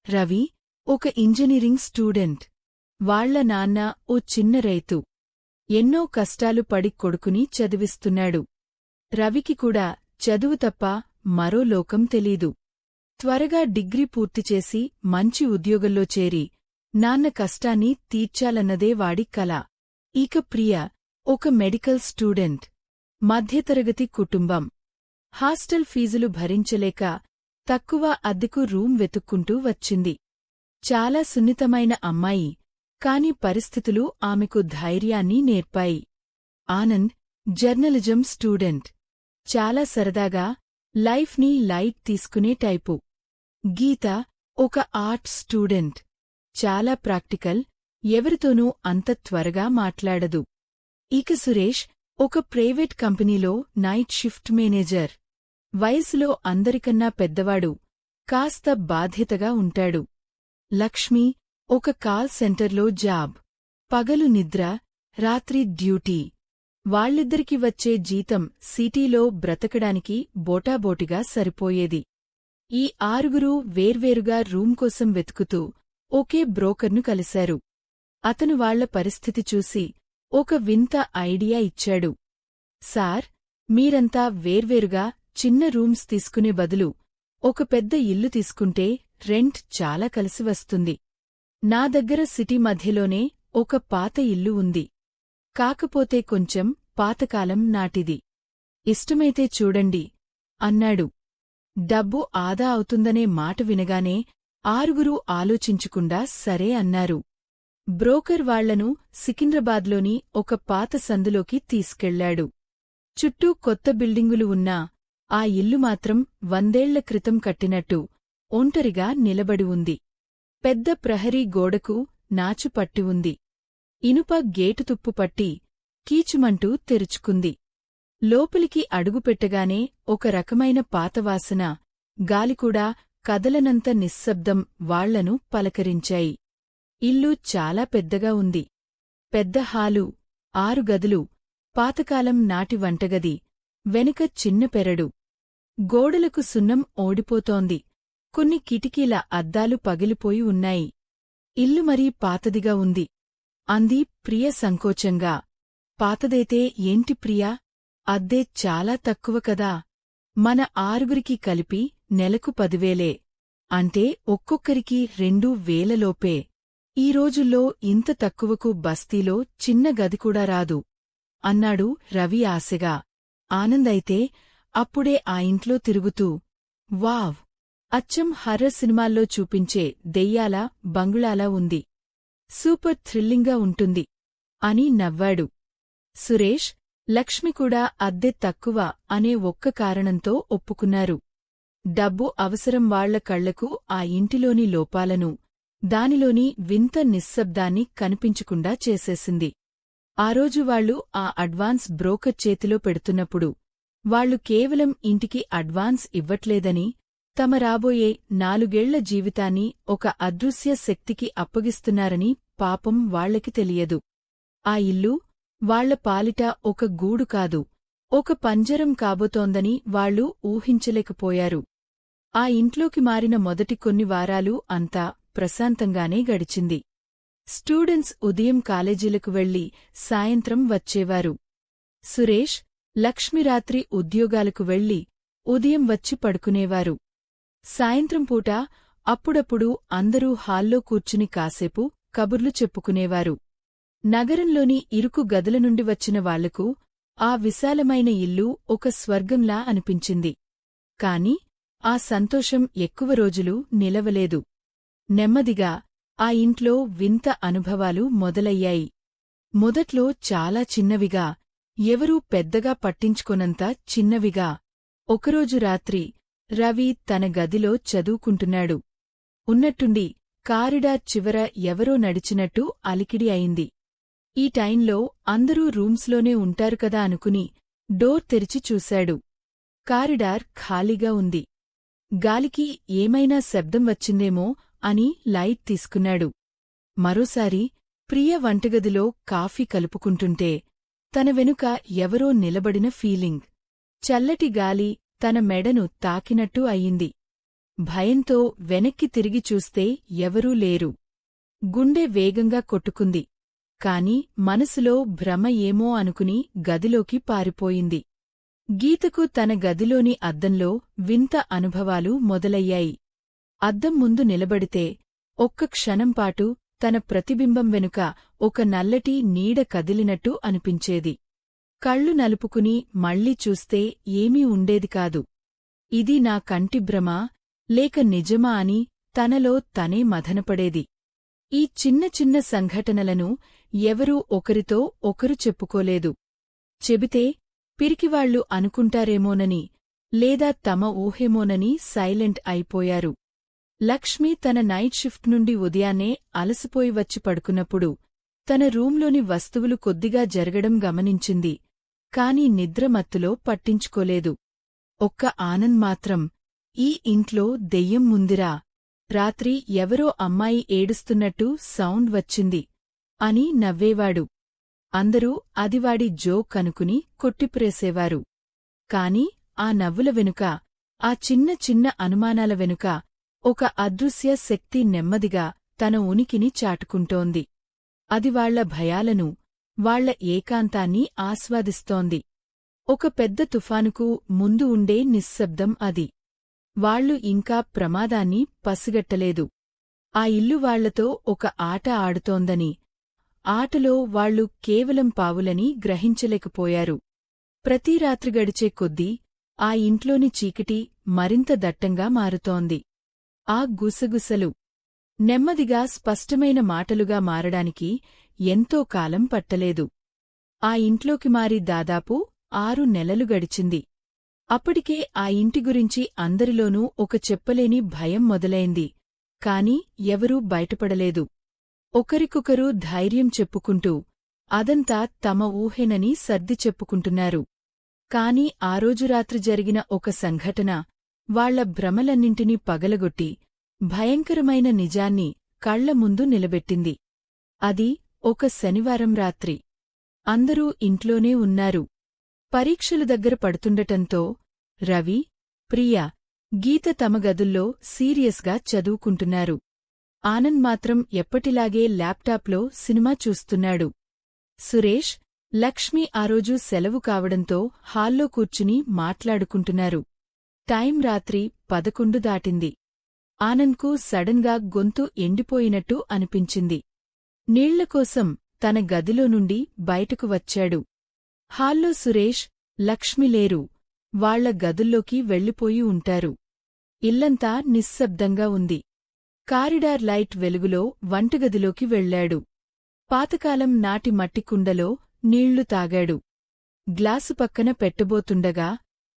రవి ఒక engineering student. వాళ్ల నాన్న ఓ చిన్న రైతు. ఎన్నో కష్టాలు పడి కొడుకుని చదివిస్తున్నాడు. రవికి కూడా చదువు తప్ప మరో లోకం తెలీదు. త్వరగా డిగ్రీ పూర్తిచేసి మంచి ఉద్యోగంలో చేరి నాన్న కష్టాన్ని తీర్చాలన్నదే వాడి కల. ఇక ప్రియ ఒక మెడికల్ స్టూడెంట్. మధ్యతరగతి కుటుంబం. హాస్టల్ ఫీజులు భరించలేక తక్కువ అద్దెకు రూమ్ వెతుక్కుంటూ వచ్చింది. చాలా సున్నితమైన అమ్మాయి, కాని పరిస్థితులు ఆమెకు ధైర్యాన్ని నేర్పాయి. Anand journalism student. చాలా సరదాగా లైఫ్ని లైట్ తీసుకునే టైపు. గీత ఒక ఆర్ట్ స్టూడెంట్. చాలా ప్రాక్టికల్, ఎవరితోనూ అంత త్వరగా మాట్లాడదు. ఇక సురేష్ ఒక ప్రైవేట్ కంపెనీలో నైట్ షిఫ్ట్ మేనేజర్. వయసులో అందరికన్నా పెద్దవాడు, కాస్త బాధ్యతగా ఉంటాడు. లక్ష్మి ఒక కాల్ సెంటర్లో జాబ్. పగలు నిద్ర, రాత్రి డ్యూటీ. వాళ్ళిద్దరికి వచ్చే జీతం సిటీలో బ్రతకడానికి బోటాబోటిగా సరిపోయేది. ఈ ఆరుగురూ వేర్వేరుగా రూమ్ కోసం వెతుకుతూ ఒకే బ్రోకర్ను కలిశారు. అతను వాళ్ల పరిస్థితి చూసి ఒక వింత ఐడియా ఇచ్చాడు. సార్, మీరంతా వేర్వేరుగా చిన్న రూమ్స్ తీసుకునే బదులు ఒక పెద్ద ఇల్లు తీసుకుంటే రెంట్ చాలా కలిసివస్తుంది. నా దగ్గర సిటీ మధ్యలోనే ఒక పాత ఇల్లు ఉంది. కాకపోతే కొంచెం పాతకాలం నాటిది. ఇష్టమైతే చూడండి అన్నాడు. డబ్బు ఆదా అవుతుందనే మాట వినగానే ఆరుగురూ ఆలోచించకుండా సరే అన్నారు. బ్రోకర్ వాళ్లను సికింద్రాబాద్లోని ఒక పాత సందులోకి తీసుకెళ్లాడు. చుట్టూ కొత్త బిల్డింగులు ఉన్నా ఆ ఇల్లు మాత్రం 100ఏళ్ల క్రితం కట్టినట్టు ఒంటరిగా నిలబడి ఉంది. పెద్ద ప్రహరీ గోడకు నాచు పట్టి ఉంది. ఇనుప గేటు తుప్పుపట్టి కీచుమంటూ తెరుచుకుంది. లోపలికి అడుగుపెట్టగానే ఒక రకమైన పాతవాసన, గాలికూడా కదలనంత నిశ్శబ్దం వాళ్లను పలకరించాయి. ఇల్లు చాలా పెద్దగా ఉంది. పెద్ద హాలు, 6 గదులు, పాతకాలం నాటి వంటగది, వెనుక చిన్న పెరడు. గోడలకు సున్నం ఓడిపోతోంది. కొన్ని కిటికీల అద్దాలు పగిలిపోయి ఉన్నాయి. ఇల్లు మరీ పాతదిగా ఉంది అంది ప్రియ సంకోచంగా. పాతదైతే ఏంటి ప్రియా, అద్దె చాలా తక్కువ కదా. మన ఆరుగురికి కలిపి నెలకు 10,000. అంటే ఒక్కొక్కరికి 2,000 లోపే. ఈ రోజుల్లో ఇంత తక్కువకు బస్తీలో చిన్న గదికూడా రాదు అన్నాడు రవి ఆశగా. ఆనందైతే అప్పుడే ఆ ఇంట్లో తిరుగుతూ, వావ్, అచ్చం హర్రర్ సినిమాల్లో చూపించే దెయ్యాల బంగుళాలా ఉంది. సూపర్ థ్రిల్లింగ్గా ఉంటుంది అని నవ్వాడు. సురేష్, లక్ష్మి కూడా అద్దె తక్కువ అనే ఒక్క కారణంతో ఒప్పుకున్నారు. డబ్బు అవసరం వాళ్ల కళ్లకు ఆ ఇంటిలోని లోపాలను, దానిలోని వింత నిశ్శబ్దాన్ని కనిపించకుండా చేసేసింది. ఆ రోజు వాళ్లు ఆ అడ్వాన్స్ బ్రోకర్ చేతిలో పెడుతున్నప్పుడు వాళ్లు కేవలం ఇంటికి అడ్వాన్స్ ఇవ్వట్లేదని, తమ రాబోయే 4 ఏళ్ల జీవితాన్ని ఒక అదృశ్య శక్తికి అప్పగిస్తున్నారని పాపం వాళ్లకి తెలియదు. ఆ ఇల్లు వాళ్ల పాలిట ఒక గూడు కాదు, ఒక పంజరం కాబోతోందని వాళ్లు ఊహించలేకపోయారు. ఆ ఇంట్లోకి మారిన మొదటి కొన్ని వారాలు అంతా ప్రశాంతంగానే గడిచింది. స్టూడెంట్స్ ఉదయం కాలేజీలకు వెళ్లి సాయంత్రం వచ్చేవారు. సురేష్, లక్ష్మి రాత్రి ఉద్యోగాలకు వెళ్లి ఉదయం వచ్చి పడుకునేవారు. సాయంత్రం పూట అప్పుడప్పుడు అందరూ హాల్లో కూర్చుని కాసేపు కబుర్లు చెప్పుకునేవారు. నగరంలోని ఇరుకు గదుల నుండి వచ్చిన వాళ్లకు ఆ విశాలమైన ఇల్లు ఒక స్వర్గంలా అనిపించింది. కాని ఆ సంతోషం ఎక్కువ రోజులు నిలవలేదు. నెమ్మదిగా ఆ ఇంట్లో వింత అనుభవాలు మొదలయ్యాయి. మొదట్లో చాలా చిన్నవిగా, ఎవరూ పెద్దగా పట్టించుకొనంత చిన్నవిగా. ఒకరోజు రాత్రి రవి తన గదిలో చదువుకుంటున్నాడు. ఉన్నట్టుండి కారిడార్ చివర ఎవరో నడిచినట్టు అలికిడి అయింది. ఈ టైంలో అందరూ రూమ్స్లోనే ఉంటారు కదా అనుకుని డోర్ తెరిచి చూశాడు. కారిడార్ ఖాళీగా ఉంది. గాలికి ఏమైనా శబ్దం వచ్చిందేమో అని లైట్ తీసుకున్నాడు. మరోసారి ప్రియ వంటగదిలో కాఫీ కలుపుకుంటుంటే తన వెనుక ఎవరో నిలబడిన ఫీలింగ్. చల్లటి గాలి తన మెడను తాకినట్టు అయింది. భయంతో వెనక్కి తిరిగి చూస్తే ఎవరూ లేరు. గుండె వేగంగా కొట్టుకుంది. కాని మనసులో భ్రమ ఏమో అనుకుని గదిలోకి పారిపోయింది. గీతకు తన గదిలోని అద్దంలో వింత అనుభవాలు మొదలయ్యాయి. అద్దం ముందు నిలబడితే ఒక్క క్షణంపాటు తన ప్రతిబింబం వెనుక ఒక నల్లటి నీడ కదిలినట్టు అనిపించేది. కళ్ళు నలుపుకుని మళ్ళీ చూస్తే ఏమీ ఉండేది కాదు. ఇది నా కంటి భ్రమా లేక నిజమా అని తనలో తనే మథనపడేది. ఈ చిన్న చిన్న సంఘటనలను ఎవరూ ఒకరితో ఒకరు చెప్పుకోలేదు. చెబితే పిరికివాళ్లు అనుకుంటారేమోనని లేదా తమ ఊహేమోనని సైలెంట్ అయిపోయారు. లక్ష్మి తన నైట్ షిఫ్ట్ నుండి ఉదయాన్నే అలసిపోయి వచ్చి పడుకున్నప్పుడు తన రూంలోని వస్తువులు కొద్దిగా జరగడం గమనించింది. కాని నిద్రమత్తులో పట్టించుకోలేదు. ఒక్క ఆనంద్ మాత్రం, ఈ ఇంట్లో దెయ్యం ముందిరా, రాత్రి ఎవరో అమ్మాయి ఏడుస్తున్నట్టు సౌండ్ వచ్చింది అని నవ్వేవాడు. అందరూ అదివాడి జోక్ అనుకుని కొట్టిప్రేసేవారు. కాని ఆ నవ్వుల వెనుక, ఆ చిన్న చిన్న అనుమానాల వెనుక ఒక అదృశ్య శక్తి నెమ్మదిగా తన ఉనికిని చాటుకుంటోంది. అది వాళ్ల భయాలను, వాళ్ల ఏకాంతాన్ని ఆస్వాదిస్తోంది. ఒక పెద్ద తుఫానుకు ముందు ఉండే నిశ్శబ్దం అది. వాళ్లు ఇంకా ప్రమాదాన్ని పసిగట్టలేదు. ఆ ఇల్లు వాళ్లతో ఒక ఆట ఆడుతోందని, ఆటలో వాళ్లు కేవలం పావులని గ్రహించలేకపోయారు. ప్రతి రాత్రి గడిచే కొద్దీ ఆ ఇంట్లోని చీకటి మరింత దట్టంగా మారుతోంది. ఆ గుసగుసలు నెమ్మదిగా స్పష్టమైన మాటలుగా మారడానికి ఎంతో కాలం పట్టలేదు. ఆ ఇంట్లోకి మారి దాదాపు 6 నెలలు గడిచింది. అప్పటికే ఆ ఇంటి గురించి అందరిలోనూ ఒక చెప్పలేని భయం మొదలైంది. కాని ఎవరూ బయటపడలేదు. ఒకరికొకరు ధైర్యం చెప్పుకుంటూ అదంతా తమ ఊహేనని సర్ది చెప్పుకుంటున్నారు. కాని ఆ రోజు రాత్రి జరిగిన ఒక సంఘటన వాళ్ల భ్రమలన్నింటినీ పగలగొట్టి భయంకరమైన నిజాన్ని కళ్ల ముందు నిలబెట్టింది. అది ఒక శనివారం రాత్రి. అందరూ ఇంట్లోనే ఉన్నారు. పరీక్షలు దగ్గర పడుతుండటంతో రవి, ప్రియా, గీత తమ గదుల్లో సీరియస్గా చదువుకుంటున్నారు. ఆనంద్ మాత్రం ఎప్పటిలాగే ల్యాప్టాప్లో సినిమా చూస్తున్నాడు. సురేష్, లక్ష్మి ఆ రోజు సెలవు కావడంతో హాల్లో కూర్చుని మాట్లాడుకుంటున్నారు. టైం రాత్రి 11 దాటింది. ఆనంద్కు సడన్గా గొంతు ఎండిపోయినట్టు అనిపించింది. నీళ్లకోసం తన గదిలో నుండి బయటకు వచ్చాడు. హాల్లో సురేష్, లక్ష్మి లేరు. వాళ్ల గదుల్లోకి వెళ్ళిపోయి ఉంటారు. ఇల్లంతా నిశ్శబ్దంగా ఉంది. కారిడార్ లైట్ వెలుగులో వంటగదిలోకి వెళ్లాడు. పాతకాలం నాటి మట్టికుండలో నీళ్లు తాగాడు. గ్లాసు పక్కన పెట్టబోతుండగా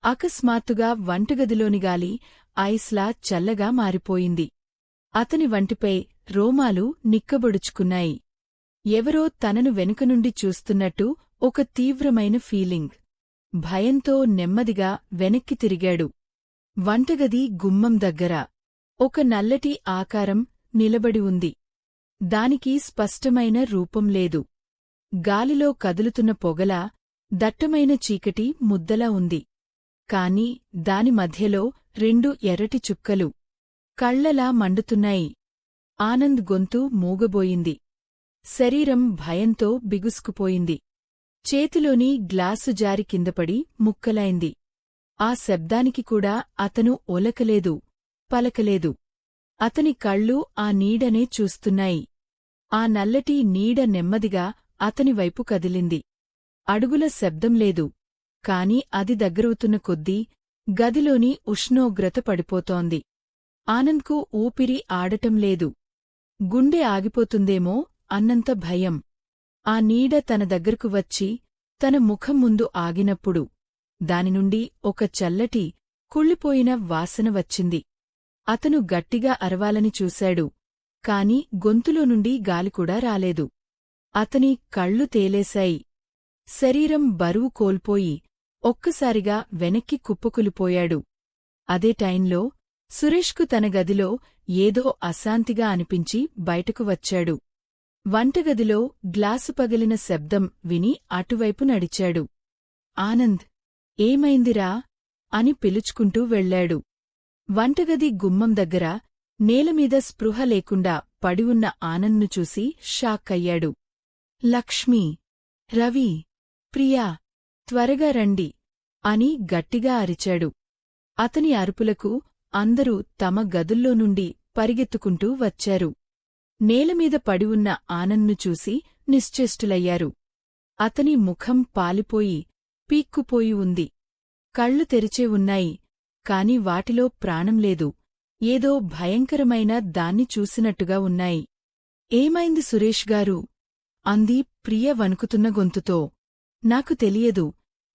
అకస్మాత్తుగా వంటగదిలోని గాలి ఐస్లా చల్లగా మారిపోయింది. అతని వంటిపై రోమాలు నిక్కబొడుచుకున్నాయి. ఎవరో తనను వెనుకనుండి చూస్తున్నట్టు ఒక తీవ్రమైన ఫీలింగ్. భయంతో నెమ్మదిగా వెనక్కి తిరిగాడు. వంటగది గుమ్మం దగ్గర ఒక నల్లటి ఆకారం నిలబడి ఉంది. దానికి స్పష్టమైన రూపం లేదు. గాలిలో కదులుతున్న పొగలా, దట్టమైన చీకటి ముద్దలా ఉంది. కాని దాని మధ్యలో 2 ఎర్రటి చుక్కలు కళ్లలా మండుతున్నాయి. ఆనంద్ గొంతు మూగబోయింది. శరీరం భయంతో బిగుసుకుపోయింది. చేతిలోని గ్లాసు జారి కిందపడి ముక్కలైంది. ఆ శబ్దానికి కూడా అతను ఒలకలేదు, పలకలేదు. అతని కళ్ళు ఆ నీడనే చూస్తున్నాయి. ఆ నల్లటి నీడ నెమ్మదిగా అతనివైపు కదిలింది. అడుగుల శబ్దం లేదు. కాని అది దగ్గరవుతున్న కొద్దీ గదిలోని ఉష్ణోగ్రత పడిపోతోంది. ఆనంద్కు ఊపిరి ఆడటం లేదు. గుండె ఆగిపోతుందేమో అన్నంత భయం. ఆ నీడ తన దగ్గరకు వచ్చి తన ముఖం ముందు ఆగినప్పుడు దానినుండి ఒక చల్లటి, కుళ్ళిపోయిన వాసన వచ్చింది. అతను గట్టిగా అరవాలని చూశాడు. కాని గొంతులో నుండి గాలికూడా రాలేదు. అతని కళ్ళు తేలేశాయి. శరీరం బరువు కోల్పోయి ఒక్కసారిగా వెనక్కి కుప్పకులిపోయాడు. అదే టైంలో సురేష్కు తన గదిలో ఏదో అశాంతిగా అనిపించి బయటకు వచ్చాడు. వంటగదిలో గ్లాసు పగిలిన శబ్దం విని అటువైపు నడిచాడు. ఆనంద్, ఏమైందిరా అని పిలుచుకుంటూ వెళ్లాడు. వంటగది గుమ్మం దగ్గర నేలమీద స్పృహ లేకుండా పడివున్న ఆనంద్ను చూసి షాక్ అయ్యాడు. లక్ష్మీ, రవి, ప్రియా, త్వరగా రండి అని గట్టిగా అరిచాడు. అతని అరుపులకు అందరూ తమ గదుల్లో నుండి పరిగెత్తుకుంటూ వచ్చారు. నేలమీద పడివున్న ఆనంద్ను చూసి నిశ్చేష్టులయ్యారు. అతని ముఖం పాలిపోయి పీక్కుపోయి ఉంది. కళ్ళు తెరిచే ఉన్నాయి, కాని వాటిలో ప్రాణం లేదు. ఏదో భయంకరమైన దాన్ని చూసినట్టుగా ఉన్నాయి. ఏమైంది సురేష్ గారూ? అంది ప్రియ వణుకుతున్న గొంతుతో. నాకు తెలియదు,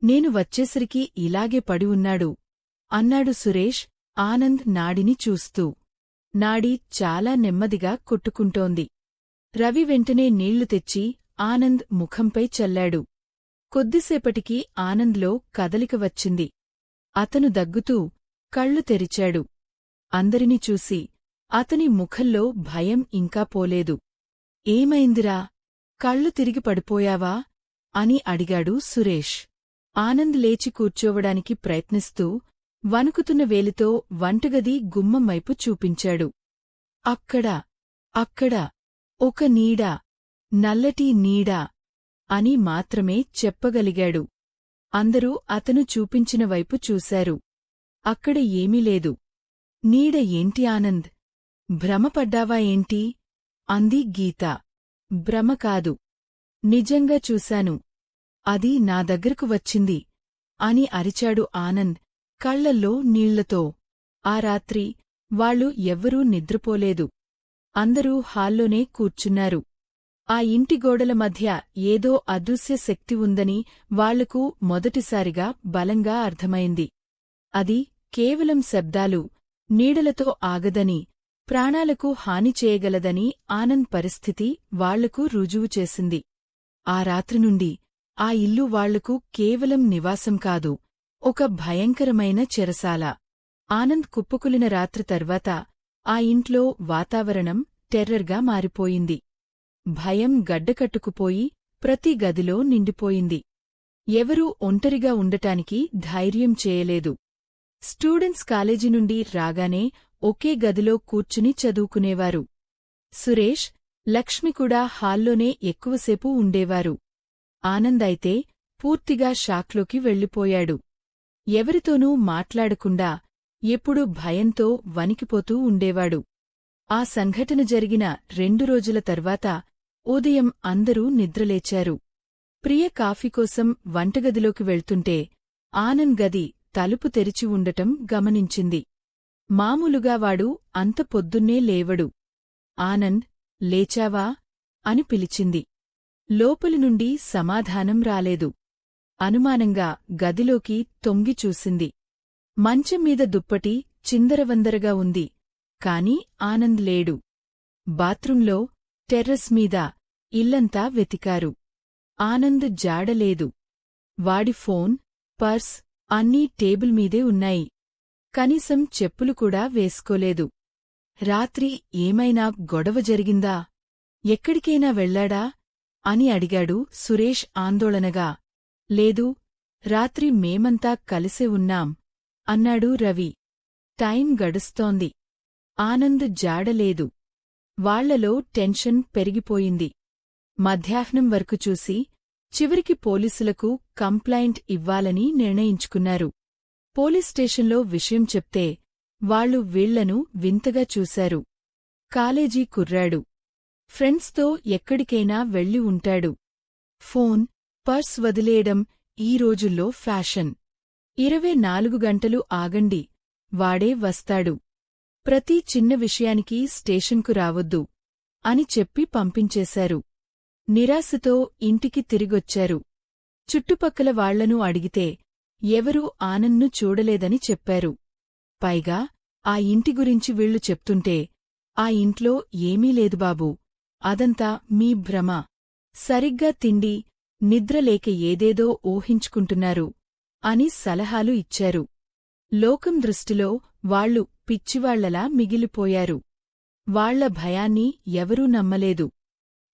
నేను వచ్చేసరికి ఇలాగే పడి ఉన్నాడు అన్నాడు సురేష్ ఆనంద్ నాడిని చూస్తూ. నాడి చాలా నెమ్మదిగా కొట్టుకుంటోంది. రవి వెంటనే నీళ్లు తెచ్చి ఆనంద్ ముఖంపై చల్లాడు. కొద్దిసేపటికి ఆనంద్లో కదలిక వచ్చింది. అతను దగ్గుతూ కళ్ళు తెరిచాడు. అందరినీ చూసి అతని ముఖంలో భయం ఇంకా పోలేదు. ఏమైందిరా, కళ్ళు తిరిగి పడిపోయావా అని అడిగాడు సురేష్. ఆనంద్ లేచి కూర్చోవడానికి ప్రయత్నిస్తూ వణుకుతున్న వేలితో వంటగది గుమ్మం వైపు చూపించాడు. అక్కడ అక్కడ ఒక నీడ, నల్లటి నీడ అని మాత్రమే చెప్పగలిగాడు. అందరూ అతను చూపించిన వైపు చూశారు. అక్కడ ఏమీ లేదు. నీడ ఏంటి ఆనంద్? భ్రమపడ్డావా ఏంటి? అంది గీత. భ్రమ కాదు, నిజంగా చూశాను. అది నా దగ్గరకు వచ్చింది అని అరిచాడు ఆనంద్ కళ్లల్లో నీళ్లతో. ఆ రాత్రి వాళ్ళు ఎవ్వరూ నిద్రపోలేదు. అందరూ హాల్లోనే కూర్చున్నారు. ఆ ఇంటి గోడల మధ్య ఏదో అదృశ్య శక్తి ఉందని వాళ్లకు మొదటిసారిగా బలంగా అర్థమైంది. అది కేవలం శబ్దాలు, నీడలతో ఆగదని, ప్రాణాలకు హాని చేయగలదని ఆనంద్ పరిస్థితి వాళ్లకు రుజువు చేసింది. ఆ రాత్రి నుండి ఆ ఇల్లు వాళ్లకు కేవలం నివాసం కాదు, ఒక భయంకరమైన చెరసాల. ఆనంద్ కుప్పకులిన రాత్రి తర్వాత ఆ ఇంట్లో వాతావరణం టెర్రర్గా మారిపోయింది. భయం గడ్డకట్టుకుపోయి ప్రతి గదిలో నిండిపోయింది. ఎవరూ ఒంటరిగా ఉండటానికి ధైర్యం చేయలేదు. స్టూడెంట్స్ కాలేజీ నుండి రాగానే ఒకే గదిలో కూర్చుని చదువుకునేవారు. సురేష్, లక్ష్మి కూడా హాల్లోనే ఎక్కువసేపు ఉండేవారు. ఆనంద్ అయితే పూర్తిగా షాక్లోకి వెళ్ళిపోయాడు. ఎవరితోనూ మాట్లాడకుండా ఎప్పుడూ భయంతో వణికిపోతూ ఉండేవాడు. ఆ సంఘటన జరిగిన 2 రోజుల తర్వాత ఉదయం అందరూ నిద్రలేచారు. ప్రియ కాఫీ కోసం వంటగదిలోకి వెళ్తుంటే ఆనంద్ గది తలుపు తెరిచి ఉండటం గమనించింది. మామూలుగా వాడు అంత పొద్దున్నే లేవడు. ఆనంద్, లేచావా అని పిలిచింది. లోపలి నుండి సమాధానం రాలేదు. అనుమానంగా గదిలోకి తొంగి చూసింది. మంచంమీద దుప్పటి చిందరవందరగా ఉంది, కాని ఆనంద్ లేడు. బాత్రూంలో, టెర్రస్ మీద ఇల్లంతా వెతికారు. ఆనంద్ జాడలేదు. వాడి ఫోన్, పర్స్ అన్నీ టేబుల్ మీదే ఉన్నాయి. కనీసం చెప్పులు కూడా వేసుకోలేదు. రాత్రి ఏమైనా గొడవ జరిగిందా? ఎక్కడికైనా వెళ్లాడా అని అడిగాడు సురేష్ ఆందోళనగా. లేదు, రాత్రి మేమంతా కలిసే ఉన్నాం అన్నాడు రవి. టైం గడుస్తోంది. ఆనంద్ జాడలేదు. వాళ్లలో టెన్షన్ పెరిగిపోయింది. మధ్యాహ్నం వరకు చూసి చివరికి పోలీసులకు కంప్లైంట్ ఇవ్వాలని నిర్ణయించుకున్నారు. పోలీస్ స్టేషన్లో విషయం చెప్తే వాళ్లు వీళ్లను వింతగా చూశారు. కాలేజీ కుర్రాడు. ఫ్రెండ్స్తో ఎక్కడికైనా వెళ్లి ఉంటాడు. ఫోన్, పర్స్ వదిలేయడం ఈ రోజుల్లో ఫ్యాషన్. 24 గంటలు ఆగండి, వాడే వస్తాడు. ప్రతి చిన్న విషయానికి స్టేషన్కు రావొద్దు అని చెప్పి పంపించేశారు. నిరాశతో ఇంటికి తిరిగొచ్చారు. చుట్టుపక్కల వాళ్లను అడిగితే ఎవరూ ఆనంద్ను చూడలేదని చెప్పారు. పైగా ఆ ఇంటి గురించి వీళ్లు చెప్తుంటే, ఆ ఇంట్లో ఏమీ లేదు బాబూ, అదంతా మీ భ్రమ. సరిగ్గా తిండి, నిద్రలేక ఏదేదో ఊహించుకుంటున్నారు అని సలహాలు ఇచ్చారు. లోకం దృష్టిలో వాళ్లు పిచ్చివాళ్లలా మిగిలిపోయారు. వాళ్ల భయాన్ని ఎవరూ నమ్మలేదు.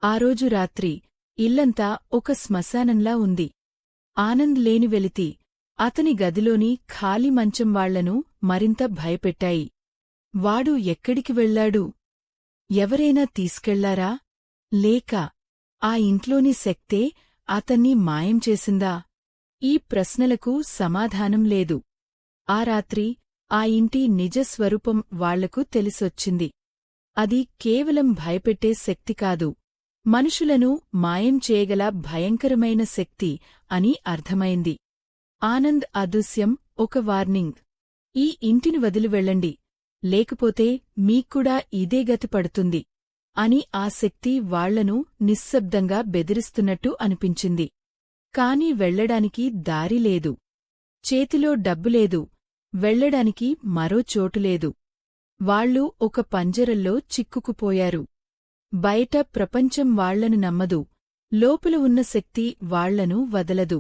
ఆ రోజు రాత్రి ఇల్లంతా ఒక శ్మశానంలా ఉంది. ఆనంద్ లేని వెలితి అతని గదిలోని ఖాళీ మంచం వాళ్లను మరింత భయపెట్టాయి. వాడు ఎక్కడికి వెళ్లాడు? ఎవరైనా తీసుకెళ్లారా? లేక ఆ ఇంట్లోని శక్తే అతన్ని మాయం చేసిందా? ఈ ప్రశ్నలకు సమాధానం లేదు. ఆ రాత్రి ఆ ఇంటి నిజస్వరూపం వాళ్లకు తెలిసొచ్చింది. అది కేవలం భయపెట్టే శక్తి కాదు, మనుషులను మాయం చేయగల భయంకరమైన శక్తి అని అర్థమైంది. ఆనంద్ అదృశ్యం ఒక వార్నింగ్. ఈ ఇంటిని వదిలి వెళ్ళండి, లేకపోతే మీక్కూడా ఇదే గతి పడుతుంది అని ఆ శక్తి వాళ్లను నిశ్శబ్దంగా బెదిరిస్తున్నట్టు అనిపించింది. కాని వెళ్లడానికి దారి లేదు. చేతిలో డబ్బులేదు, వెళ్లడానికి మరో చోటులేదు. వాళ్ళు ఒక పంజరంలో చిక్కుకుపోయారు. బయట ప్రపంచం వాళ్లను నమ్మదు, లోపల ఉన్న శక్తి వాళ్లను వదలదు.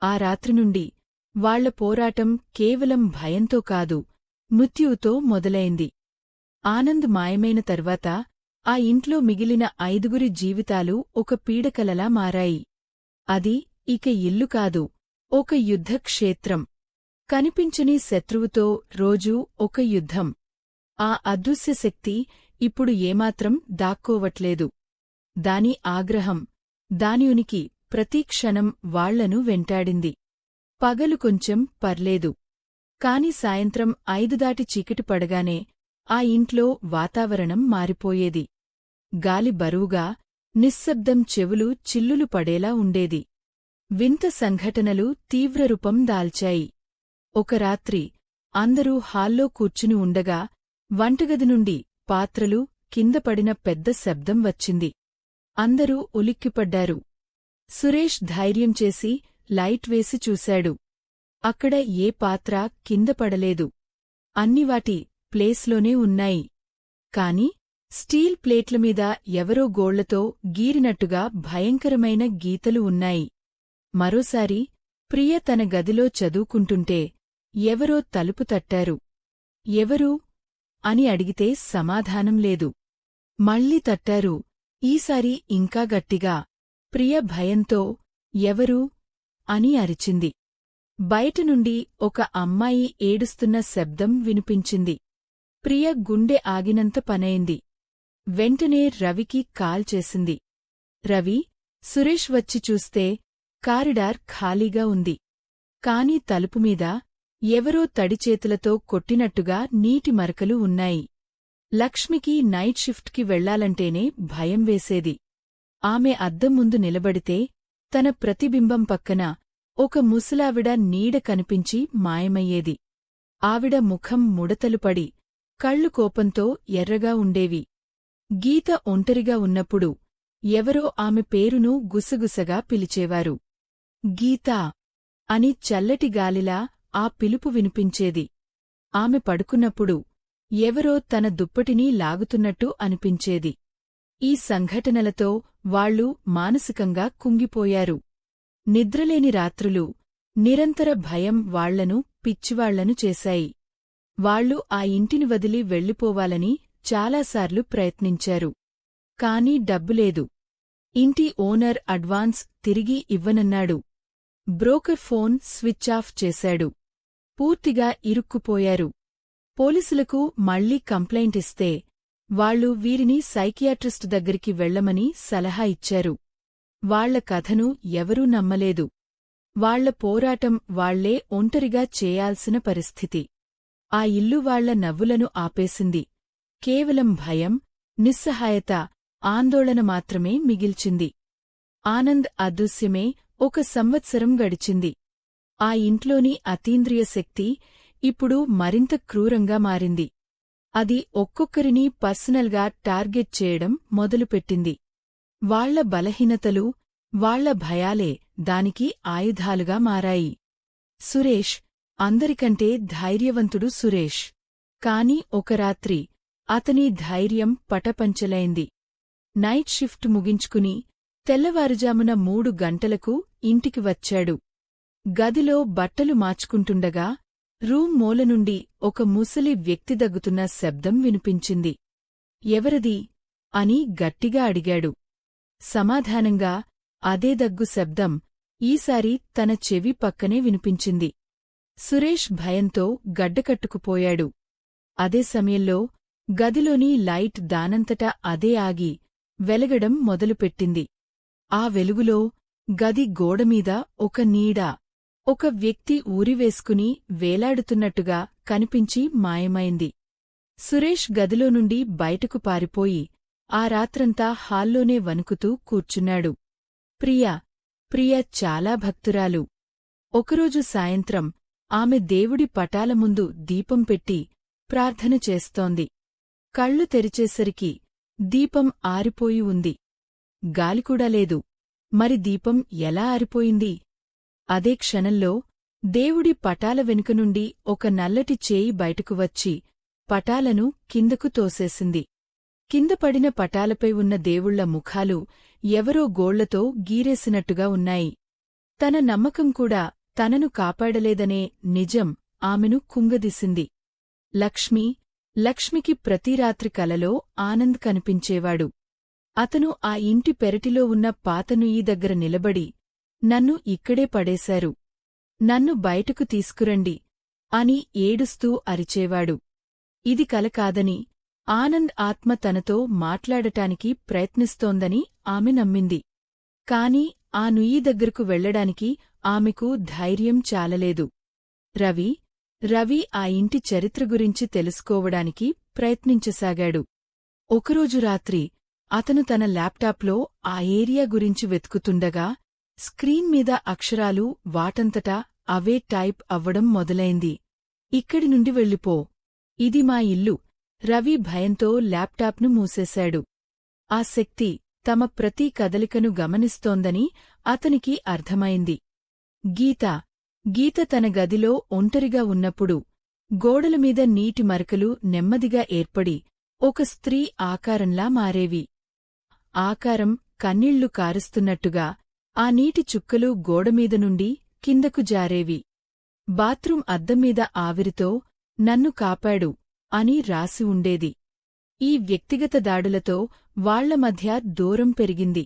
ఆ రాత్రి నుండి వాళ్ల పోరాటం కేవలం భయంతో కాదు, మృత్యువుతో మొదలైంది. ఆనంద్ మాయమైన తర్వాత ఆ ఇంట్లో మిగిలిన 5గురి జీవితాలు ఒక పీడకలలా మారాయి. అది ఇక ఇల్లు కాదు, ఒక యుద్ధక్షేత్రం. కనిపించని శత్రువుతో రోజూ ఒక యుద్ధం. ఆ అదృశ్య శక్తి ఇప్పుడు ఏమాత్రం దాక్కోవట్లేదు. దాని ఆగ్రహం, దాని ఉనికి ప్రతి క్షణం వాళ్లను వెంటాడింది. పగలు కొంచెం పర్లేదు, కాని సాయంత్రం 5 దాటి చీకటి పడగానే ఆ ఇంట్లో వాతావరణం మారిపోయేది. గాలి బరువుగా, నిశ్శబ్దం, చెవులు చిల్లులు పడేలా ఉండేది. వింత సంఘటనలు తీవ్రరూపం దాల్చాయి. ఒక రాత్రి అందరూ హాల్లో కూర్చుని ఉండగా వంటగది నుండి పాత్రలు కిందపడిన పెద్ద శబ్దం వచ్చింది. అందరూ ఉలిక్కిపడ్డారు. సురేష్ ధైర్యం చేసి లైట్ వేసి చూశాడు. అక్కడ ఏ పాత్ర కింద పడలేదు. అన్ని వాటి ప్లేస్లోనే ఉన్నాయి. కాని స్టీల్ ప్లేట్లమీద ఎవరో గోళ్లతో గీరినట్టుగా భయంకరమైన గీతలు ఉన్నాయి. మరోసారి ప్రియ తన గదిలో చదువుకుంటుంటే ఎవరో తలుపు తట్టారు. ఎవరు అని అడిగితే సమాధానం లేదు. మళ్ళీ తట్టారు, ఈసారి ఇంకా గట్టిగా. ప్రియ భయంతో ఎవరు అని అరిచింది. బయటనుండి ఒక అమ్మాయి ఏడుస్తున్న శబ్దం వినిపించింది. ప్రియ గుండె ఆగినంత పనైంది. వెంటనే రవికి కాల్ చేసింది. రవి, సురేష్ వచ్చి చూస్తే కారిడార్ ఖాళీగా ఉంది. కాని తలుపుమీద ఎవరో తడిచేతులతో కొట్టినట్టుగా నీటి మరకలు ఉన్నాయి. లక్ష్మికి నైట్ షిఫ్ట్కి వెళ్లాలంటేనే భయం వేసేది. ఆమె అద్దం ముందు నిలబడితే తన ప్రతిబింబం పక్కన ఒక ముసలావిడ నీడ కనిపించి మాయమయ్యేది. ఆవిడ ముఖం ముడతలు పడి, కళ్ళు కోపంతో ఎర్రగా ఉండేవి. గీత ఒంటరిగా ఉన్నప్పుడు ఎవరో ఆమె పేరును గుసగుసగా పిలిచేవారు. గీతా అని చల్లటి గాలిలా ఆ పిలుపు వినిపించేది. ఆమె పడుకున్నప్పుడు ఎవరో తన దుప్పటిని లాగుతున్నట్టు అనిపించేది. ఈ సంఘటనలతో వాళ్లు మానసికంగా కుంగిపోయారు. నిద్రలేని రాత్రులు, నిరంతర భయం వాళ్లను పిచ్చివాళ్లను చేశాయి. వాళ్లు ఆ ఇంటిని వదిలి వెళ్లిపోవాలని చాలాసార్లు ప్రయత్నించారు. కాని డబ్బులేదు. ఇంటి ఓనర్ అడ్వాన్స్ తిరిగి ఇవ్వనన్నాడు. బ్రోకర్ ఫోన్ స్విచ్ ఆఫ్ చేశాడు. పూర్తిగా ఇరుక్కుపోయారు. పోలీసులకు మళ్లీ కంప్లైంట్ ఇస్తే వాళ్లు వీరిని సైకియాట్రిస్ట్ దగ్గరికి వెళ్లమని సలహా ఇచ్చారు. వాళ్ల కథను ఎవరూ నమ్మలేదు. వాళ్ల పోరాటం వాళ్లే ఒంటరిగా చేయాల్సిన పరిస్థితి. ఆ ఇల్లు వాళ్ల నవ్వులను ఆపేసింది. కేవలం భయం, నిస్సహాయత, ఆందోళన మాత్రమే మిగిల్చింది. ఆనంద్ అదృశ్యమే 1 సంవత్సరం గడిచింది. ఆ ఇంట్లోని అతీంద్రియ శక్తి ఇప్పుడు మరింత క్రూరంగా మారింది. అది ఒక్కొక్కరినీ పర్సనల్గా టార్గెట్ చేయడం మొదలుపెట్టింది. వాళ్ల బలహీనతలు, వాళ్ల భయాలే దానికి ఆయుధాలుగా మారాయి. సురేష్, అందరికంటే ధైర్యవంతుడు సురేష్. కాని ఒక రాత్రి అతని ధైర్యం పటపంచలైంది. నైట్ షిఫ్ట్ ముగించుకుని తెల్లవారుజామున 3 గంటలకు ఇంటికి వచ్చాడు. గదిలో బట్టలు మార్చుకుంటుండగా రూమ్ మూల నుండి ఒక ముసలి వ్యక్తి దగ్గుతున్న శబ్దం వినిపించింది. ఎవరది అని గట్టిగా అడిగాడు. సమాధానంగా అదే దగ్గు శబ్దం ఈసారి తన చెవి పక్కనే వినిపించింది. సురేష్ భయంతో గడ్డకట్టుకుపోయాడు. అదే సమయంలో గదిలోని లైట్ దానంతటా అదే ఆగి వెలగడం మొదలుపెట్టింది. ఆ వెలుగులో గది గోడమీద ఒక నీడ, ఒక వ్యక్తి ఊరివేసుకుని వేలాడుతున్నట్టుగా కనిపించి మాయమైంది. సురేష్ గదిలో నుండి బయటకు పారిపోయి ఆ రాత్రంతా హాల్లోనే వణుకుతూ కూర్చున్నాడు. ప్రియ చాలా భక్తురాలు. ఒకరోజు సాయంత్రం ఆమె దేవుడి పటాల ముందు దీపం పెట్టి ప్రార్థన చేస్తోంది. కళ్ళు తెరిచేసరికి దీపం ఆరిపోయి ఉంది. గాలికూడా లేదు. మరి దీపం ఎలా ఆరిపోయింది? అదే క్షణంలో దేవుడి పటాల వెనుక నుండి ఒక నల్లటి చేయి బయటకు వచ్చి పటాలను కిందకు తోసేసింది. కింద పడిన పటాలపై ఉన్న దేవుళ్ల ముఖాలు ఎవరో గోళ్లతో గీరేసినట్టుగా ఉన్నాయి. తన నమ్మకం కూడా తనను కాపాడలేదనే నిజం ఆమెను కుంగదీసింది. లక్ష్మికి ప్రతి రాత్రి కలలో ఆనంద్ కనిపించేవాడు. అతను ఆ ఇంటి పెరటిలో ఉన్న పాత నుయ్యి దగ్గర నిలబడి, నన్ను ఇక్కడే పడేశారు, నన్ను బయటకు తీసుకురండి అని ఏడుస్తూ అరిచేవాడు. ఇది కల కాదని, ఆనంద్ ఆత్మ తనతో మాట్లాడటానికి ప్రయత్నిస్తోందని ఆమె నమ్మింది. కాని ఆ నుయ్యి దగ్గరకు వెళ్లడానికి ఆమెకు ధైర్యం చాలలేదు. రవి ఆ ఇంటి చరిత్ర గురించి తెలుసుకోవడానికి ప్రయత్నించసాగాడు. ఒకరోజు రాత్రి అతను తన ల్యాప్టాప్లో ఆ ఏరియా గురించి వెతుకుతుండగా స్క్రీన్ మీద అక్షరాలు వాటంతటా అవే టైప్ అవ్వడం మొదలైంది. ఇక్కడి నుండి వెళ్ళిపో, ఇది మా ఇల్లు. రవి భయంతో ల్యాప్టాప్ను మూసేశాడు. ఆ శక్తి తమ ప్రతి కదలికను గమనిస్తోందని అతనికి అర్థమైంది. గీత తన గదిలో ఒంటరిగా ఉన్నప్పుడు గోడలమీద నీటి మరకలు నెమ్మదిగా ఏర్పడి ఒక స్త్రీ ఆకారంలా మారేవి. ఆకారం కన్నీళ్లు కారుస్తున్నట్టుగా ఆ నీటి చుక్కలు గోడమీద నుండి కిందకు జారేవి. బాత్రూం అద్దమ్మీద ఆవిరితో నన్ను కాపాడు అని రాసి ఉండేది. ఈ వ్యక్తిగత దాడులతో వాళ్ల మధ్య దూరం పెరిగింది.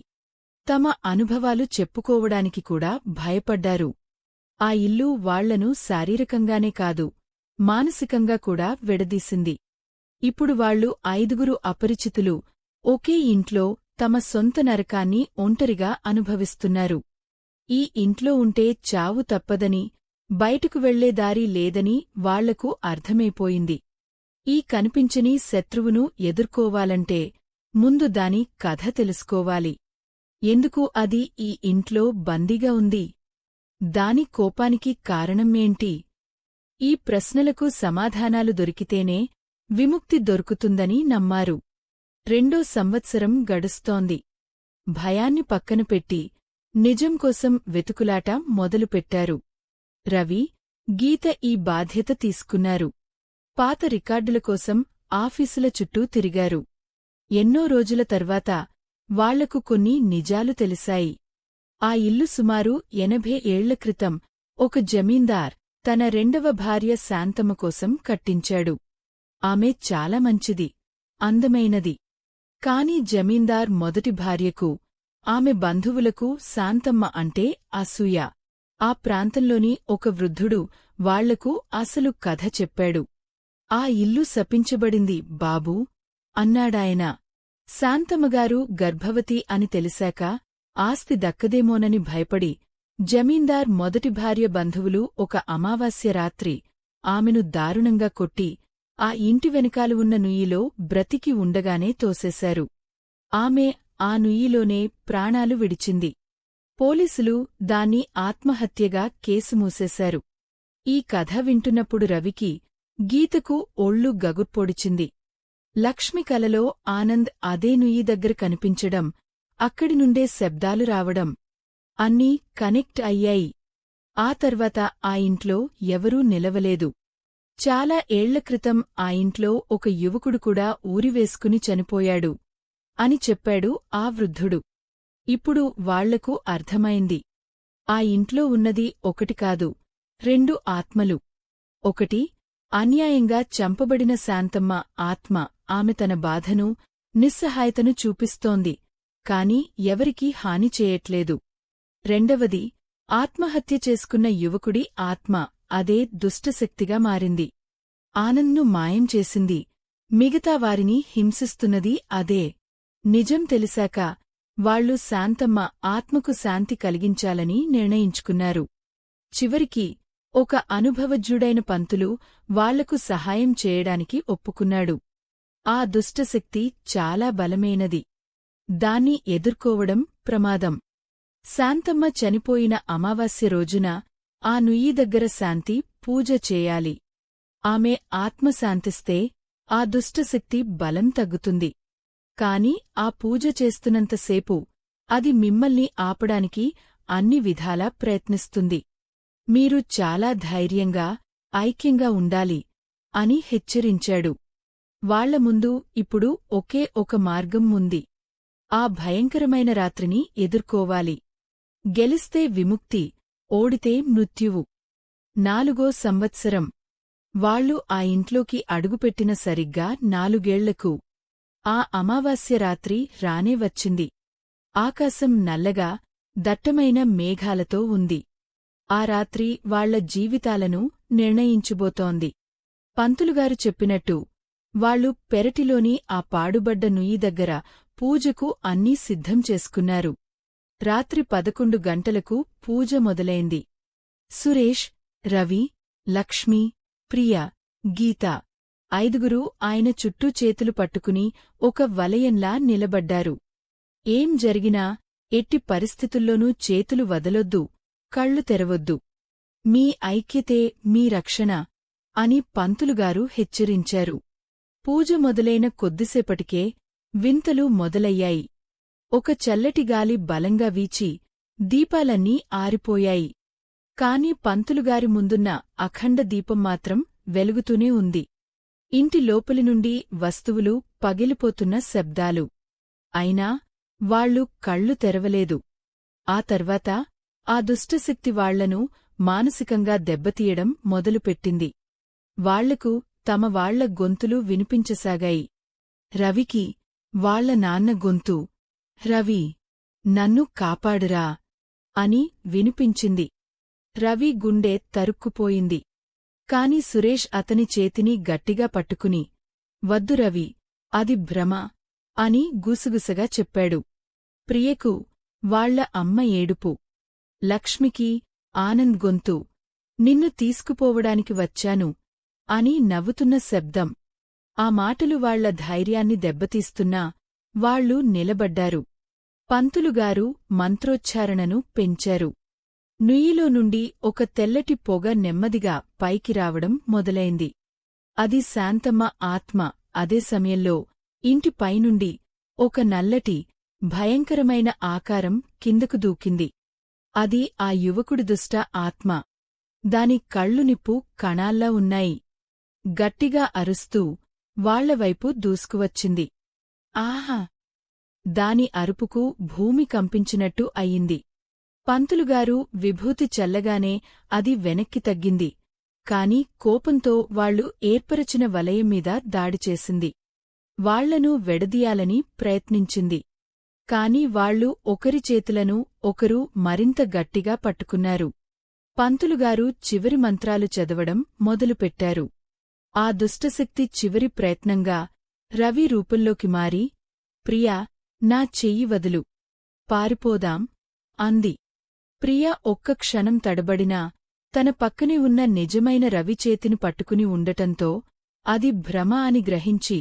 తమ అనుభవాలు చెప్పుకోవడానికి కూడా భయపడ్డారు. ఆ ఇల్లు వాళ్లను శారీరకంగానే కాదు, మానసికంగా కూడా విడదీసింది. ఇప్పుడు వాళ్ళు 5 అపరిచితులు ఒకే ఇంట్లో తమ సొంత నరకాన్ని ఒంటరిగా అనుభవిస్తున్నారు. ఈ ఇంట్లో ఉంటే చావు తప్పదని, బయటకు వెళ్లే దారి లేదని వాళ్లకు అర్థమైపోయింది. ఈ కనిపించని శత్రువును ఎదుర్కోవాలంటే ముందు దాని కథ తెలుసుకోవాలి. ఎందుకు అది ఈ ఇంట్లో బందీగా ఉంది? దాని కోపానికి కారణమేంటి? ఈ ప్రశ్నలకు సమాధానాలు దొరికితేనే విముక్తి దొరుకుతుందని నమ్మారు. 2వ సంవత్సరం గడుస్తోంది. భయాన్ని పక్కన పెట్టి నిజం కోసం వెతుకులాట మొదలుపెట్టారు. గీత ఈ బాధ్యత తీసుకున్నారు. పాత రికార్డుల కోసం ఆఫీసుల చుట్టూ తిరిగారు. ఎన్నో రోజుల తర్వాత వాళ్లకు కొన్ని నిజాలు తెలిసాయి. ఆ ఇల్లు సుమారు 80 ఏళ్ల క్రితం ఒక జమీందార్ తన 2వ భార్య శాంతమ్మ కోసం కట్టించాడు. ఆమె చాలా మంచిది, అందమైనది. కాని జమీందార్ మొదటి భార్యకు, ఆమె బంధువులకు శాంతమ్మ అంటే అసూయ. ఆ ప్రాంతంలోని ఒక వృద్ధుడు వాళ్లకు అసలు కథ చెప్పాడు. ఆ ఇల్లు శపించబడింది బాబూ అన్నాడాయన. శాంతమ్మగారు గర్భవతి అని తెలిసాక ఆస్తి దక్కదేమోనని భయపడి జమీందార్ మొదటి భార్య బంధువులు ఒక అమావాస్య రాత్రి ఆమెను దారుణంగా కొట్టి ఆ ఇంటి వెనకాల ఉన్న నుయ్యిలో బ్రతికి ఉండగానే తోసేశారు. ఆమె ఆ నుయ్యిలోనే ప్రాణాలు విడిచింది. పోలీసులు దాన్ని ఆత్మహత్యగా కేసు మూసేశారు. ఈ కథ వింటున్నప్పుడు రవికి, గీతకు ఒళ్ళు గగుర్పొడిచింది. లక్ష్మి కలలో ఆనంద్ అదే నుయ్యి దగ్గర కనిపించడం, అక్కడి నుండే శబ్దాలు రావడం, అన్నీ కనెక్ట్ అయ్యాయి. ఆ తర్వాత ఆ ఇంట్లో ఎవరూ నిలవలేదు. చాలా ఏళ్ల క్రితం ఆ ఇంట్లో ఒక యువకుడు కూడా ఊరివేసుకుని చనిపోయాడు అని చెప్పాడు ఆ వృద్ధుడు. ఇప్పుడు వాళ్లకు అర్థమైంది. ఆ ఇంట్లో ఉన్నది ఒకటి కాదు, 2 ఆత్మలు. ఒకటి అన్యాయంగా చంపబడిన శాంతమ్మ ఆత్మ. ఆమె తన బాధను, నిస్సహాయతను చూపిస్తోంది, కాని ఎవరికీ హాని చేయట్లేదు. 2వది ఆత్మహత్య చేసుకున్న యువకుడి ఆత్మ. అదే దుష్టశక్తిగా మారింది. ఆనంద్ను మాయం చేసింది. మిగతా వారిని హింసిస్తున్నది అదే. నిజం తెలిసాక వాళ్లు శాంతమ్మ ఆత్మకు శాంతి కలిగించాలని నిర్ణయించుకున్నారు. చివరికి ఒక అనుభవజ్ఞుడైన పంతులు వాళ్లకు సహాయం చేయడానికి ఒప్పుకున్నాడు. ఆ దుష్టశక్తి చాలా బలమైనది. దాన్ని ఎదుర్కోవడం ప్రమాదం. శాంతమ్మ చనిపోయిన అమావాస్య రోజున ఆ నుయ్యి దగ్గర శాంతి పూజ చేయాలి. ఆమె ఆత్మ శాంతిస్తే ఆ దుష్టశక్తి బలం తగ్గుతుంది. కాని ఆ పూజ చేస్తున్నంతసేపు అది మిమ్మల్ని ఆపడానికి అన్ని విధాలా ప్రయత్నిస్తుంది. మీరు చాలా ధైర్యంగా, ఐక్యంగా ఉండాలి అని హెచ్చరించాడు. వాళ్ల ముందు ఇప్పుడు ఒకే ఒక మార్గం ఉంది. ఆ భయంకరమైన రాత్రిని ఎదుర్కోవాలి. గెలిస్తే విముక్తి, ఓడితే మృత్యువు. 4వ సంవత్సరం. వాళ్లు ఆ ఇంట్లోకి అడుగుపెట్టిన సరిగ్గా 4 ఏళ్లకు ఆ అమావాస్య రాత్రి రానే వచ్చింది. ఆకాశం నల్లగా, దట్టమైన మేఘాలతో ఉంది. ఆ రాత్రి వాళ్ల జీవితాలను నిర్ణయించుబోతోంది. పంతులుగారు చెప్పినట్టు వాళ్లు పెరటిలోని ఆ పాడుబడ్డ నుయ్యి దగ్గర పూజకు అన్నీ సిద్ధం చేసుకున్నారు. రాత్రి 11 గంటలకు పూజ మొదలైంది. సురేష్, రవి, లక్ష్మి, ప్రియ, గీత 5గురు ఆయన చుట్టూ చేతులు పట్టుకుని ఒక వలయంలా నిలబడ్డారు. ఏం జరిగినా ఎట్టి పరిస్థితుల్లోనూ చేతులు వదలొద్దు, కళ్ళు తెరవొద్దు. మీ ఐక్యతే మీ రక్షణ అని పంతులుగారు హెచ్చరించారు. పూజ మొదలైన కొద్దిసేపటికే వింతలు మొదలయ్యాయి. ఒక చల్లటి గాలి బలంగా వీచి దీపాలన్నీ ఆరిపోయాయి. కాని పంతులుగారి ముందున్న అఖండ దీపం మాత్రం వెలుగుతూనే ఉంది. ఇంటి లోపలి నుండి వస్తువులు పగిలిపోతున్న శబ్దాలు. అయినా వాళ్లు కళ్ళు తెరవలేదు. ఆ తర్వాత ఆ దుష్టశక్తి వాళ్లను మానసికంగా దెబ్బతీయడం మొదలుపెట్టింది. వాళ్లకు తమ వాళ్ల గొంతులు వినిపించసాగాయి. రవికి వాళ్ల నాన్న గొంతు, రవి, నన్ను కాపాడురా అని వినిపించింది. రవి గుండె తరుక్కుపోయింది. కాని సురేష్ అతని చేతిని గట్టిగా పట్టుకుని, వద్దు రవి, అది భ్రమ అని గుసగుసగా చెప్పాడు. ప్రియకు వాళ్ల అమ్మ ఏడుపు, లక్ష్మికి ఆనంద్ గొంతు, నిన్ను తీసుకుపోవడానికి వచ్చాను అని నవ్వుతున్న శబ్దం. ఆ మాటలు వాళ్ల ధైర్యాన్ని దెబ్బతీస్తున్నా వాళ్లు నిలబడ్డారు. పంతులుగారు మంత్రోచ్చారణను పెంచారు. నుయ్యిలో నుండి ఒక తెల్లటి పొగ నెమ్మదిగా పైకి రావడం మొదలైంది. అది శాంతమ్మ ఆత్మ. అదే సమయంలో ఇంటి పైనుండి ఒక నల్లటి, భయంకరమైన ఆకారం కిందకు దూకింది. అది ఆ యువకుడి దుష్ట ఆత్మ. దాని కళ్ళు నిప్పు కణాల్లా ఉన్నాయి. గట్టిగా అరుస్తూ వాళ్లవైపు దూసుకువచ్చింది. ఆహా! దాని అరుపుకు భూమి కంపించినట్టు అయింది. పంతులుగారు విభూతి చల్లగానే అది వెనక్కి తగ్గింది. కాని కోపంతో వాళ్లు ఏర్పరచిన వలయం మీద దాడిచేసింది. వాళ్లను వెడదీయాలని ప్రయత్నించింది. కాని వాళ్లు ఒకరి చేతులను ఒకరు మరింత గట్టిగా పట్టుకున్నారు. పంతులుగారు చివరి మంత్రాలు చదవడం మొదలుపెట్టారు. ఆ దుష్టశక్తి చివరి ప్రయత్నంగా రవి రూపంలోకి మారి, ప్రియా, నా చెయ్యి వదులు, పారిపోదాం అంది. ప్రియ ఒక్క క్షణం తడబడినా తన పక్కనే ఉన్న నిజమైన రవి చేతిని పట్టుకుని ఉండటంతో అది భ్రమ అని గ్రహించి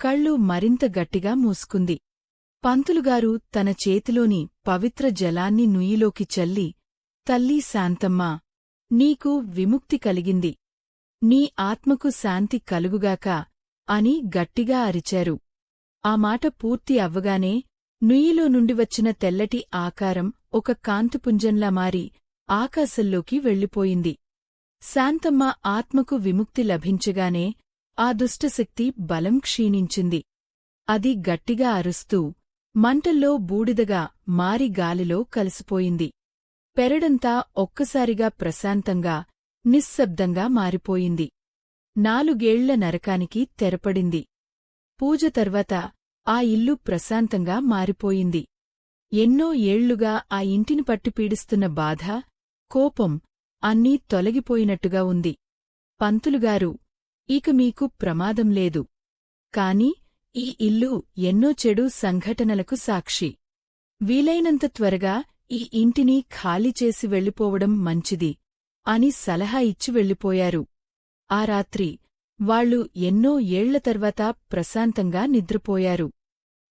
కళ్ళు మరింత గట్టిగా మూసుకుంది. పంతులుగారు తన చేతిలోని పవిత్ర జలాన్ని నుయ్యిలోకి చల్లి, తల్లీ శాంతమ్మా, నీకు విముక్తి కలిగింది. నీ ఆత్మకు శాంతి కలుగుగాక అని గట్టిగా అరిచారు. ఆ మాట పూర్తి అవ్వగానే నుయ్యిలో నుండి వచ్చిన తెల్లటి ఆకారం ఒక కాంతిపుంజంలా మారి ఆకాశంలోకి వెళ్ళిపోయింది. శాంతమ్మ ఆత్మకు విముక్తి లభించగానే ఆ దుష్టశక్తి బలం క్షీణించింది. అది గట్టిగా అరుస్తూ మంటల్లో బూడిదగా మారి గాలిలో కలిసిపోయింది. పెరడంతా ఒక్కసారిగా ప్రశాంతంగా, నిశ్శబ్దంగా మారిపోయింది. 4 ఏళ్ల నరకానికి తెరపడింది. పూజ తర్వాత ఆ ఇల్లు ప్రశాంతంగా మారిపోయింది. ఎన్నో ఏళ్లుగా ఆ ఇంటిని పట్టి పీడిస్తున్న బాధ, కోపం అన్నీ తొలగిపోయినట్టుగా ఉంది. పంతులుగారు, ఇక మీకు ప్రమాదం లేదు. కాని ఈ ఇల్లు ఎన్నో చెడు సంఘటనలకు సాక్షి. వీలైనంత త్వరగా ఈ ఇంటిని ఖాళీ చేసి వెళ్ళిపోవడం మంచిది అని సలహా ఇచ్చి వెళ్ళిపోయారు. ఆ రాత్రి వాళ్ళు ఎన్నో ఏళ్ల తర్వాత ప్రశాంతంగా నిద్రపోయారు.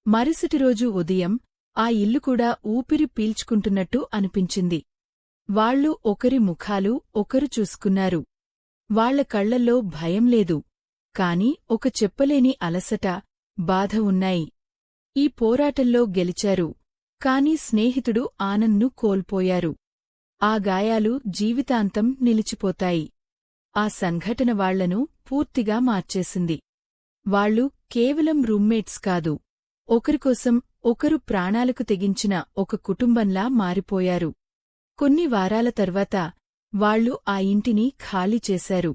మరుసటి రోజు ఉదయం ఆ ఇల్లు కూడా ఊపిరి పీల్చుకుంటున్నట్టు అనిపించింది. వాళ్ళు ఒకరి ముఖాలు ఒకరు చూసుకున్నారు. వాళ్ల కళ్లల్లో భయం లేదు, కాని ఒక చెప్పలేని అలసట, బాధ ఉన్నాయి. ఈ పోరాటంలో గెలిచారు, కాని స్నేహితుడు ఆనంద్ను కోల్పోయారు. ఆ గాయాలు జీవితాంతం నిలిచిపోతాయి. ఆ సంఘటన వాళ్లను పూర్తిగా మార్చేసింది. వాళ్ళు కేవలం రూమ్మేట్స్ కాదు, ఒకరికోసం ఒకరు ప్రాణాలకు తెగించిన ఒక కుటుంబంలా మారిపోయారు. కొన్ని వారాల తర్వాత వాళ్ళు ఆ ఇంటిని ఖాళీ చేశారు.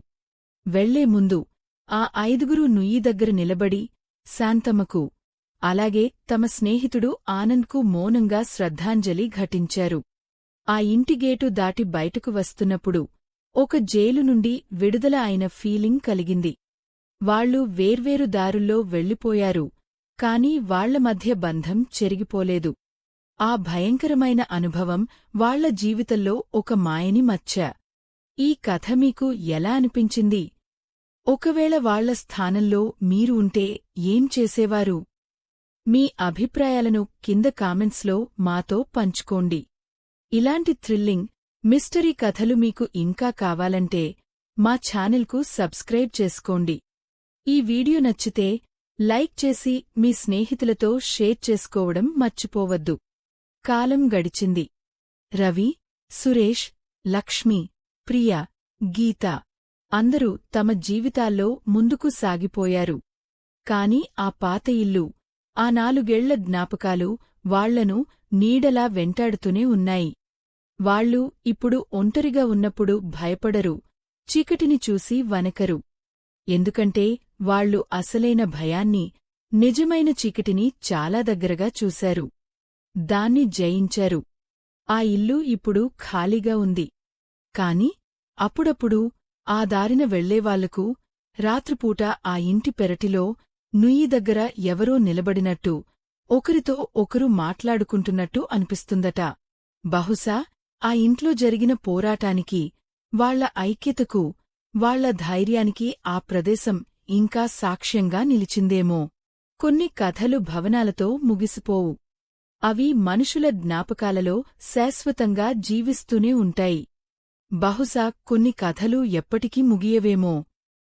వెళ్లే ముందు ఆ 5గురు నుయ్యి దగ్గర నిలబడి శాంతమ్మకు, అలాగే తమ స్నేహితుడు ఆనంద్కు మౌనంగా శ్రద్ధాంజలి ఘటించారు. ఆ ఇంటి గేటు దాటి బయటకు వస్తున్నప్పుడు ఒక జైలు నుండి విడుదల అయిన ఫీలింగ్ కలిగింది. వాళ్ళు వేర్వేరు దారుల్లో వెళ్ళిపోయారు, కాని వాళ్ల మధ్య బంధం చెరిగిపోలేదు. ఆ భయంకరమైన అనుభవం వాళ్ల జీవితంలో ఒక మాయని మచ్చ. ఈ కథ మీకు ఎలా అనిపించింది? ఒకవేళ వాళ్ల స్థానంలో మీరు ఉంటే ఏం చేసేవారు? మీ అభిప్రాయాలను కింద కామెంట్స్లో మాతో పంచుకోండి. ఇలాంటి థ్రిల్లింగ్, మిస్టరీ కథలు మీకు ఇంకా కావాలంటే మా ఛానల్కు సబ్స్క్రైబ్ చేసుకోండి. ఈ వీడియో నచ్చితే లైక్ చేసి మీ స్నేహితులతో షేర్ చేసుకోవడం మర్చిపోవద్దు. కాలం గడిచింది. రవి, సురేష్, లక్ష్మి, ప్రియా, గీత అందరూ తమ జీవితాల్లో ముందుకు సాగిపోయారు. కాని ఆ పాత ఇల్లు, ఆ 4 జ్ఞాపకాలు వాళ్లను నీడలా వెంటాడుతూనే ఉన్నాయి. వాళ్ళు ఇప్పుడు ఒంటరిగా ఉన్నప్పుడు భయపడరు, చీకటిని చూసి వణకరు. ఎందుకంటే వాళ్ళు అసలైన భయాన్ని, నిజమైన చీకటిని చాలా దగ్గరగా చూశారు. దాన్ని జయించారు. ఆ ఇల్లు ఇప్పుడు ఖాళీగా ఉంది. కాని అప్పుడప్పుడు ఆ దారిన వెళ్లేవాళ్లకు రాత్రిపూట ఆ ఇంటి పెరటిలో నుయ్యి దగ్గర ఎవరో నిలబడినట్టు, ఒకరితో ఒకరు మాట్లాడుకుంటున్నట్టు అనిపిస్తుందట. బహుశా ఆ ఇంట్లో జరిగిన పోరాటానికి, వాళ్ల ఐక్యతకు, వాళ్ల ధైర్యానికి ఆ ప్రదేశం ఇంకా సాక్ష్యంగా నిలిచిందేమో. కొన్ని కథలు భవనాలతో ముగిసిపోవు. అవి మనుషుల జ్ఞాపకాలలో శాశ్వతంగా జీవిస్తూనే ఉంటాయి. బహుశా కొన్ని కథలు ఎప్పటికీ ముగియవేమో.